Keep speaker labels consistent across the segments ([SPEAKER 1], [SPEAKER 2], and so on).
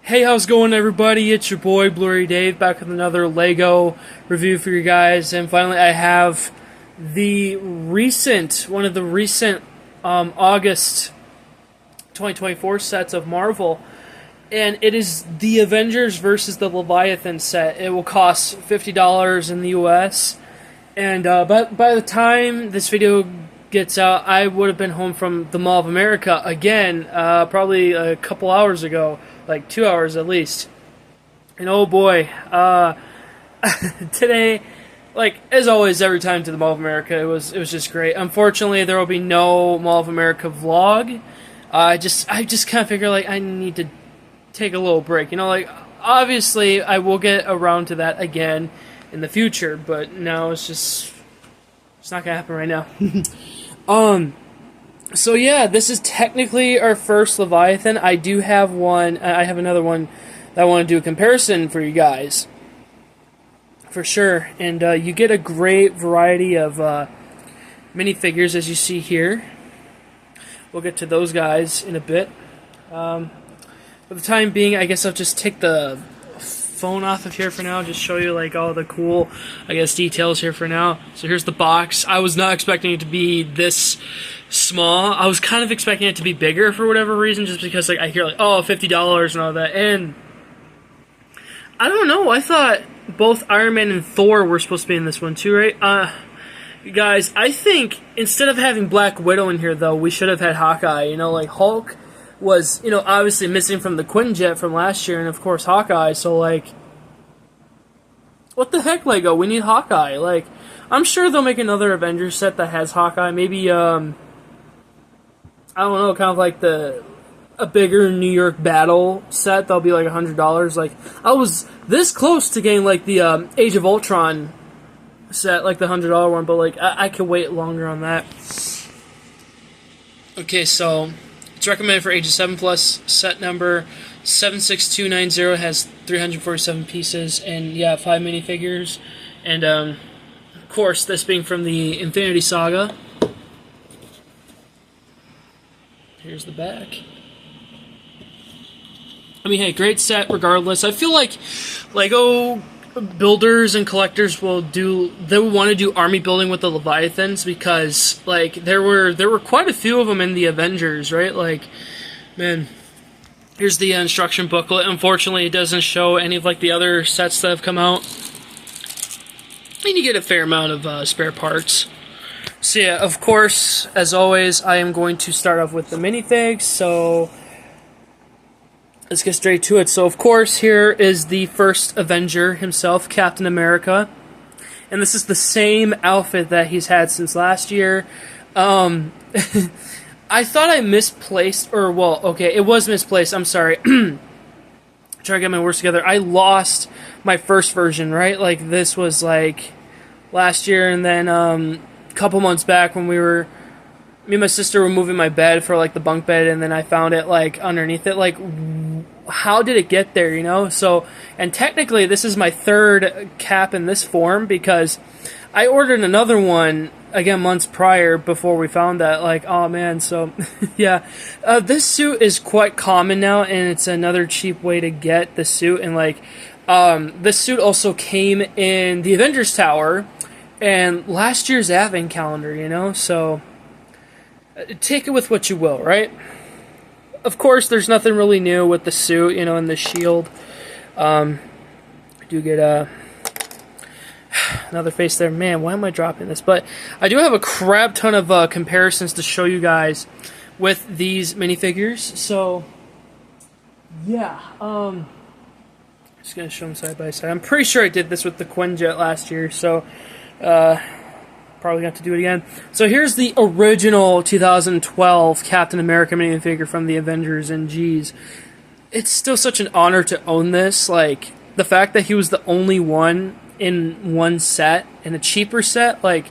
[SPEAKER 1] Hey, how's it going, everybody? It's your boy Blu-rayDave back with another Lego review for you guys, and finally I have one of the recent August 2024 sets of Marvel, and it is the Avengers versus the Leviathan set. It will cost $50 in the US, and by the time this video gets out, I would have been home from the Mall of America again, probably a couple hours ago. Like 2 hours at least. And oh boy, today, like as always, every time to the Mall of America, it was just great. Unfortunately, there will be no Mall of America vlog. I just kind of figure like I need to take a little break. You know, like obviously I will get around to that again in the future, but now it's not gonna happen right now. So yeah, this is technically our first Leviathan. I do have one. I have another one that I want to do a comparison for you guys, for sure. And you get a great variety of minifigures, as you see here. We'll get to those guys in a bit. For the time being, I guess I'll just take the phone off of here for now. Just show you like all the cool, I guess, details here for now. So here's the box. I was not expecting it to be this small. I was kind of expecting it to be bigger for whatever reason, just because like I hear like, oh, $50 and all that, and I don't know, I thought both Iron Man and Thor were supposed to be in this one too, right? Guys, I think instead of having Black Widow in here though, we should have had Hawkeye. You know, like Hulk was, you know, obviously missing from the Quinjet from last year, and of course Hawkeye, so like, what the heck, Lego? We need Hawkeye. Like, I'm sure they'll make another Avengers set that has Hawkeye, maybe, I don't know, kind of like a bigger New York Battle set that'll be like $100. Like, I was this close to getting like the Age of Ultron set, like the $100 one, but like I could wait longer on that. Okay, so it's recommended for ages 7+. Set number 76290 has 347 pieces, and yeah, 5 minifigures, and of course this being from the Infinity Saga. Here's the back. I mean, hey, great set regardless. I feel like Lego builders and collectors will want to do army building with the Leviathans, because like there were quite a few of them in the Avengers, right? Like, man, here's the instruction booklet. Unfortunately, it doesn't show any of like the other sets that have come out. And you get a fair amount of spare parts. So yeah, of course, as always, I am going to start off with the minifigs, so let's get straight to it. So of course, here is the first Avenger himself, Captain America, and this is the same outfit that he's had since last year. I thought I misplaced, or well, okay, it was misplaced, I'm sorry. Trying to get my words together. I lost my first version, right? Like, this was like last year, and then couple months back when me and my sister were moving my bed for like the bunk bed, and then I found it like underneath it. Like, how did it get there, you know? So, and technically this is my third cap in this form, because I ordered another one again months prior before we found that. Like, oh man. So yeah, this suit is quite common now, and it's another cheap way to get the suit. And like, this suit also came in the Avengers Tower and last year's Advent calendar, you know, so take it with what you will, right? Of course, there's nothing really new with the suit, you know, and the shield. I do get another face there. Man, why am I dropping this? But I do have a crap ton of comparisons to show you guys with these minifigures. So, yeah, just gonna show them side by side. I'm pretty sure I did this with the Quinjet last year, so probably have to do it again. So here's the original 2012 Captain America minifigure from the Avengers, and geez, it's still such an honor to own this. Like, the fact that he was the only one in one set, in a cheaper set, like,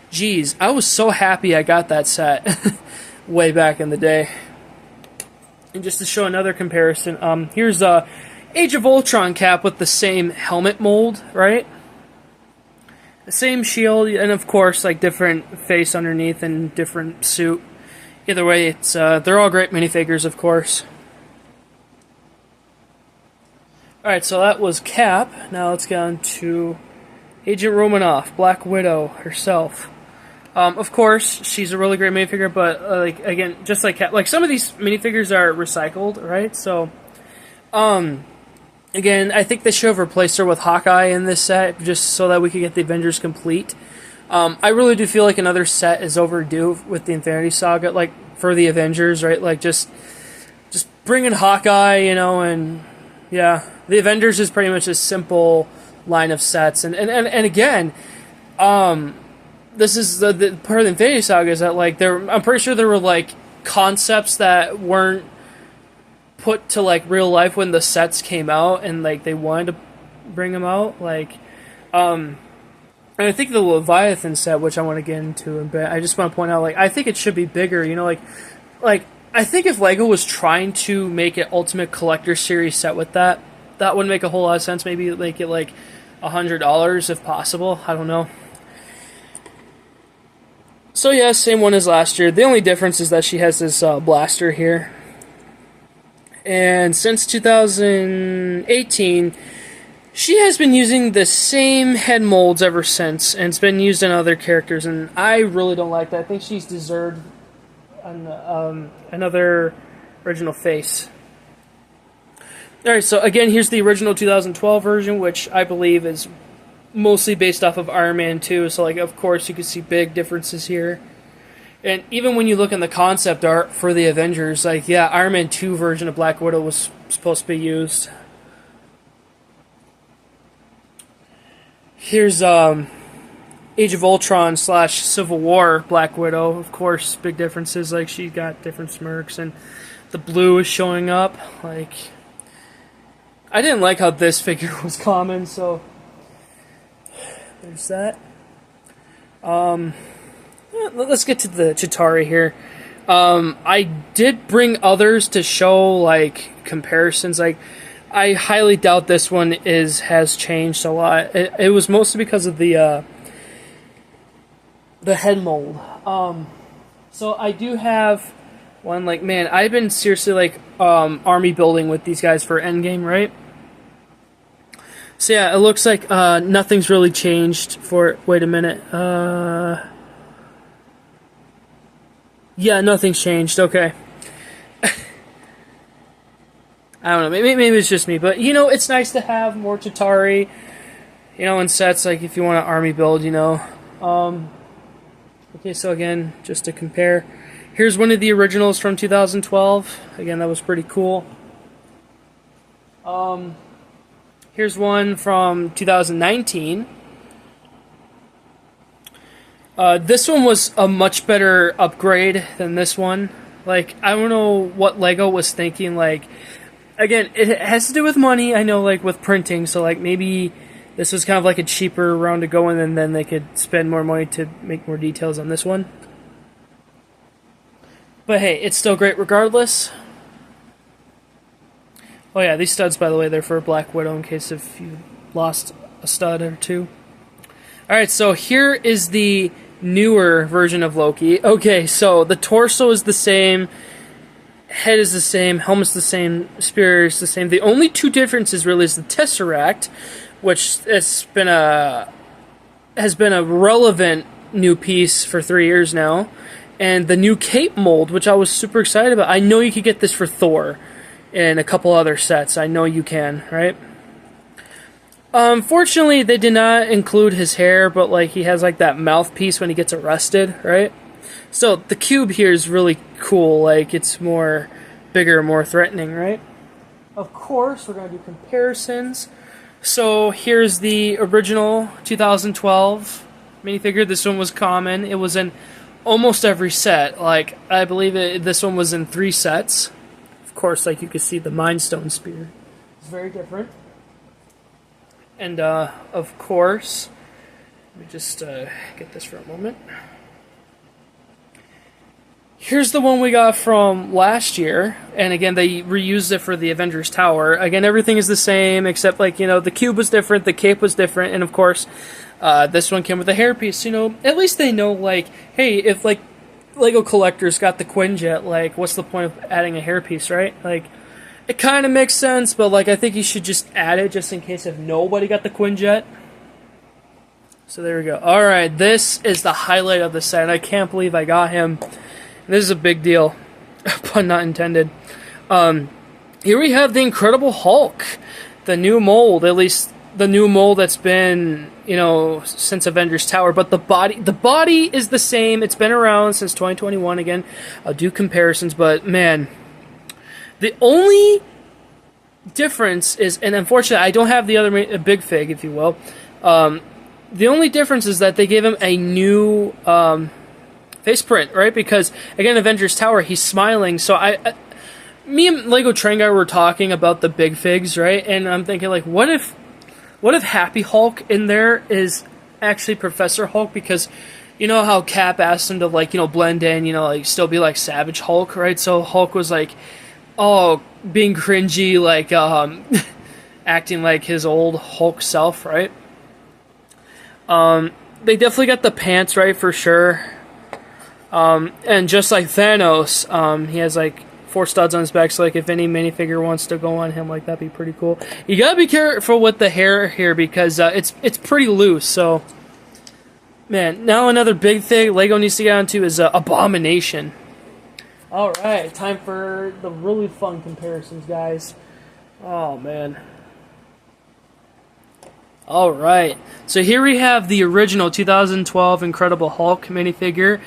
[SPEAKER 1] geez, I was so happy I got that set way back in the day. And just to show another comparison, here's a Age of Ultron cap with the same helmet mold, right? The same shield, and of course, like, different face underneath and different suit. Either way, it's they're all great minifigures, of course. Alright, so that was Cap. Now let's get on to Agent Romanoff, Black Widow herself. Of course, she's a really great minifigure, but like again, just like Cap, like some of these minifigures are recycled, right? So, again, I think they should have replaced her with Hawkeye in this set, just so that we could get the Avengers complete. I really do feel like another set is overdue with the Infinity Saga, like for the Avengers, right? Like just bring in Hawkeye, you know, and yeah, the Avengers is pretty much a simple line of sets, and again, this is the part of the Infinity Saga is that like I'm pretty sure there were like concepts that weren't put to like real life when the sets came out, and like they wanted to bring them out, like, and I think the Leviathan set, which I want to get into in a bit, I just want to point out, like, I think it should be bigger, you know, like I think if LEGO was trying to make an Ultimate Collector Series set with that would make a whole lot of sense. Maybe make it like $100 if possible. I don't know. So yeah, same one as last year. The only difference is that she has this blaster here. And since 2018, she has been using the same head molds ever since, and it's been used in other characters, and I really don't like that. I think she's deserved another original face. Alright, so again, here's the original 2012 version, which I believe is mostly based off of Iron Man 2, so like, of course, you can see big differences here. And even when you look in the concept art for the Avengers, like, yeah, Iron Man 2 version of Black Widow was supposed to be used. Here's Age of Ultron / Civil War Black Widow. Of course, big differences, like she got different smirks, and the blue is showing up. Like, I didn't like how this figure was common, so there's that. Let's get to the Chitauri here. I did bring others to show like comparisons. Like, I highly doubt this one has changed a lot. It was mostly because of the head mold. So I do have one. Like, man, I've been seriously like army building with these guys for Endgame, right? So yeah, it looks like nothing's really changed for. Wait a minute. Yeah, nothing's changed. Okay. I don't know. Maybe it's just me, but you know, it's nice to have more Chitauri, you know, in sets. Like if you want to army build, you know. Okay, so again, just to compare, here's one of the originals from 2012. Again, that was pretty cool. Here's one from 2019. This one was a much better upgrade than this one. Like, I don't know what LEGO was thinking. Like, again, it has to do with money, I know, like, with printing. So, like, maybe this was kind of like a cheaper round to go in, and then they could spend more money to make more details on this one. But hey, it's still great regardless. Oh yeah, these studs, by the way, they're for Black Widow in case if you lost a stud or two. Alright, so here is the newer version of Loki. Okay, so the torso is the same, head is the same, helmet's the same, spear is the same. The only two differences really is the Tesseract, which has been a relevant new piece for 3 years now, and the new cape mold, which I was super excited about. I know you could get this for Thor and a couple other sets. I know you can, right? Unfortunately, they did not include his hair, but like he has like that mouthpiece when he gets arrested, right? So the cube here is really cool. Like it's more bigger, more threatening, right? Of course, we're going to do comparisons. So here's the original 2012 minifigure. This one was common. It was in almost every set. Like, I believe this one was in 3 sets. Of course, like you can see the Mind Stone spear. It's very different. And, of course, let me just get this for a moment. Here's the one we got from last year, and again, they reused it for the Avengers Tower. Again, everything is the same, except, like, you know, the cube was different, the cape was different, and of course, this one came with a hairpiece. You know, at least they know, like, hey, if, like, LEGO collectors got the Quinjet, like, what's the point of adding a hairpiece, right? Like, it kind of makes sense, but like I think you should just add it just in case if nobody got the Quinjet. So there we go. All right, this is the highlight of the set. I can't believe I got him. This is a big deal, pun not intended. Here we have the Incredible Hulk, the new mold, at least the new mold that's been, you know, since Avengers Tower. But the body is the same. It's been around since 2021. Again, I'll do comparisons, but man, the only difference is, and unfortunately, I don't have the other big fig, if you will. The only difference is that they gave him a new face print, right? Because again, Avengers Tower, he's smiling. So me and Lego Train Guy were talking about the big figs, right? And I'm thinking, like, what if Happy Hulk in there is actually Professor Hulk? Because you know how Cap asked him to, like, you know, blend in, you know, like still be like Savage Hulk, right? So Hulk was like, oh, being cringy, like acting like his old Hulk self, right? They definitely got the pants right for sure. And just like Thanos, he has like 4 studs on his back, so like if any minifigure wants to go on him, like that'd be pretty cool. You gotta be careful with the hair here because it's pretty loose. So, man, now another big thing Lego needs to get onto is Abomination. All right, time for the really fun comparisons, guys. Oh man. All right, so here we have the original 2012 Incredible Hulk minifigure.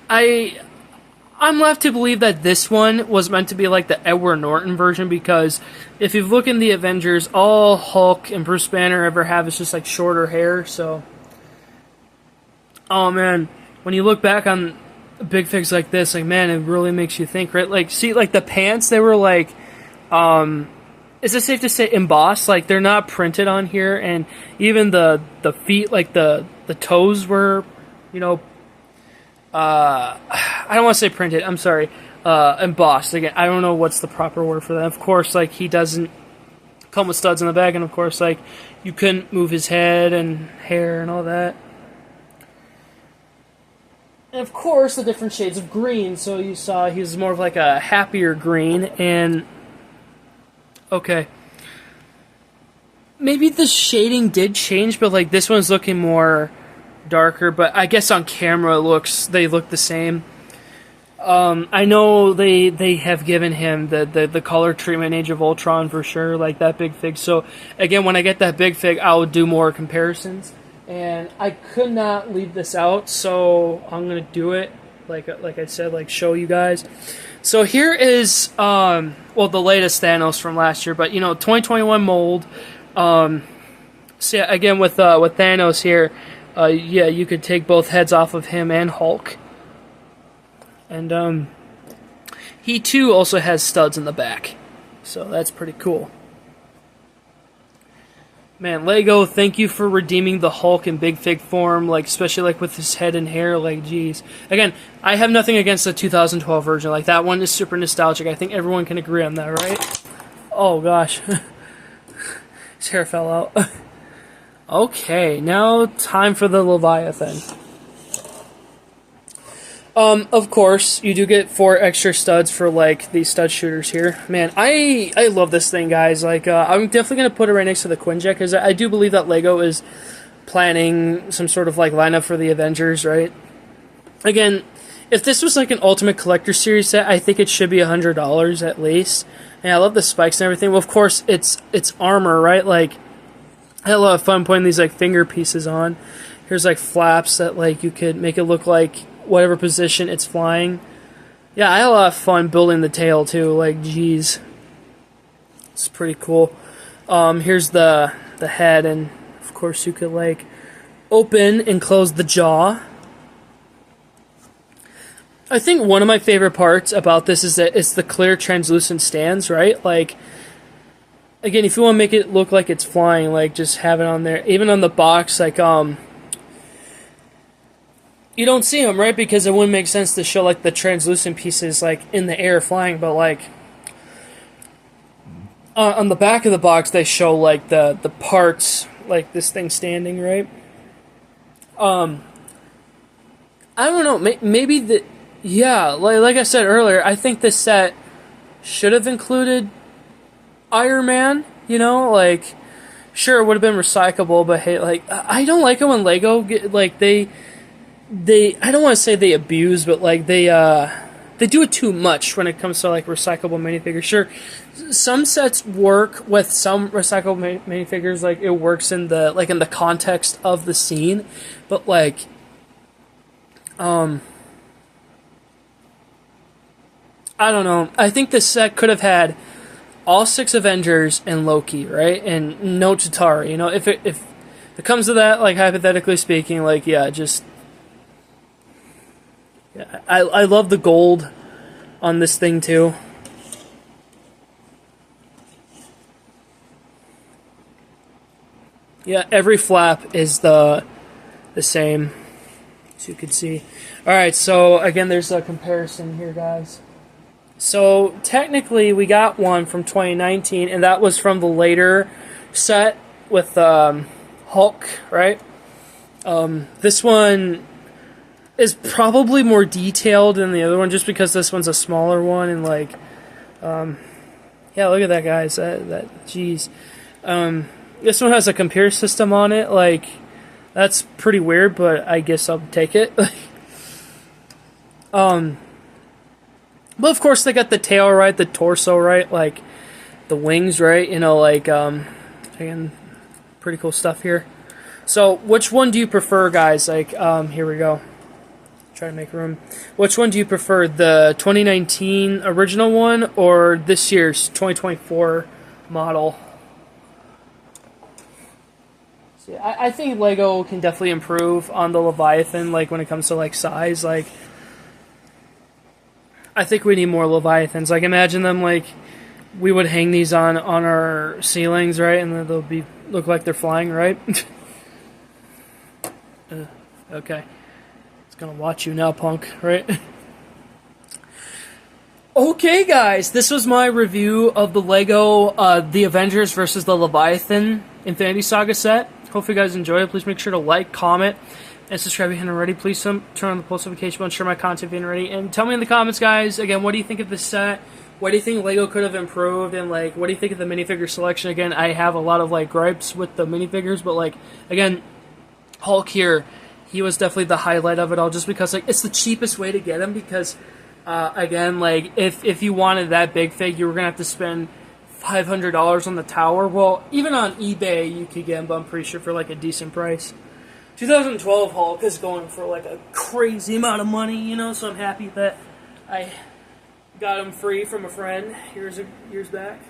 [SPEAKER 1] I'm left to believe that this one was meant to be like the Edward Norton version, because if you look in the Avengers, all Hulk and Bruce Banner ever have is just like shorter hair. So, oh man, when you look back on big figs like this, like, man, it really makes you think, right? Like, see, like the pants, they were like, is it safe to say embossed? Like, they're not printed on here, and even the feet, like the toes were, you know, I don't want to say printed, I'm sorry, embossed. Again, I don't know what's the proper word for that. Of course, like, he doesn't come with studs in the back, and of course, like, you couldn't move his head and hair and all that. And of course, the different shades of green, so you saw he was more of like a happier green, and okay. Maybe the shading did change, but like this one's looking more darker, but I guess on camera they look the same. I know they have given him the color treatment Age of Ultron for sure, like that big fig. So again, when I get that big fig, I'll do more comparisons. And I could not leave this out, so I'm gonna do it. Like I said, like show you guys. So here is well, the latest Thanos from last year, but you know, 2021 mold. So yeah, again with Thanos here, yeah, you could take both heads off of him and Hulk, and he too also has studs in the back, so that's pretty cool. Man, Lego, thank you for redeeming the Hulk in big fig form, like especially like with his head and hair, like geez. Again, I have nothing against the 2012 version, like that one is super nostalgic. I think everyone can agree on that, right? Oh gosh. His hair fell out. Okay, now time for the Leviathan. Of course, you do get 4 extra studs for, like, these stud shooters here. Man, I love this thing, guys. Like, I'm definitely going to put it right next to the Quinjet, because I do believe that Lego is planning some sort of, like, lineup for the Avengers, right? Again, if this was, like, an Ultimate Collector Series set, I think it should be $100 at least. And I love the spikes and everything. Well, of course, it's armor, right? Like, I had a lot of fun putting these, like, finger pieces on. Here's, like, flaps that, like, you could make it look like whatever position it's flying. Yeah, I had a lot of fun building the tail too, like geez. It's pretty cool. Here's the head, and of course you could like open and close the jaw. I think one of my favorite parts about this is that it's the clear translucent stands, right? Like, again, if you want to make it look like it's flying, like just have it on there. Even on the box, like you don't see them, right? Because it wouldn't make sense to show like the translucent pieces like in the air flying, but like on the back of the box they show like the parts, like this thing standing, right? I don't know, maybe yeah, like I said earlier, I think this set should have included Iron Man, you know, like, sure, it would have been recyclable, but hey, like, I don't like it when Lego get, like, they, I don't want to say they abuse, but like, they do it too much when it comes to like recyclable minifigures. Sure, some sets work with some recyclable minifigures, like it works in the context of the scene, but like, I don't know. I think this set could have had all 6 Avengers and Loki, right? And no Chitauri. You know, if it comes to that, like hypothetically speaking, like yeah, just yeah, I love the gold on this thing too. Yeah, every flap is the same, as you can see. All right, so again, there's a comparison here, guys. So technically, we got one from 2019, and that was from the later set with Hulk, right? This one is probably more detailed than the other one, just because this one's a smaller one, and like, yeah, look at that, guys. Jeez. This one has a computer system on it. Like, that's pretty weird, but I guess I'll take it. But of course they got the tail right, the torso right, like the wings right, you know, like again, pretty cool stuff here. So which one do you prefer, guys? Like here we go. Try to make room. Which one do you prefer, the 2019 original one or this year's 2024 model? See, I think Lego can definitely improve on the Leviathan, like when it comes to like size. Like, I think we need more Leviathans. Like, imagine them, like, we would hang these on our ceilings, right? And then they'll look like they're flying, right? Okay. It's gonna watch you now, punk, right? Okay, guys. This was my review of the Lego, the Avengers versus the Leviathan Infinity Saga set. Hope you guys enjoyed it. Please make sure to like, comment, and subscribe if you haven't already. Please turn on the post notification button, share my content if you haven't already, and tell me in the comments, guys, again, what do you think of this set? What do you think Lego could have improved? And, like, what do you think of the minifigure selection? Again, I have a lot of, like, gripes with the minifigures, but, like, again, Hulk here, he was definitely the highlight of it all, just because, like, it's the cheapest way to get him, because, again, like, if you wanted that big fig, you were going to have to spend $500 on the tower. Well, even on eBay, you could get him, but I'm pretty sure for, like, a decent price. 2012 Hulk is going for like a crazy amount of money, you know, so I'm happy that I got him free from a friend years back.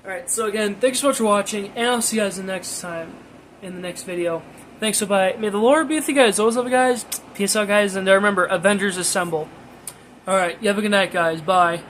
[SPEAKER 1] Alright, so again, thanks so much for watching, and I'll see you guys the next time in the next video. Thanks, so bye. May the Lord be with you guys. Always love you guys. Peace out, guys, and remember, Avengers assemble. Alright, you have a good night, guys. Bye.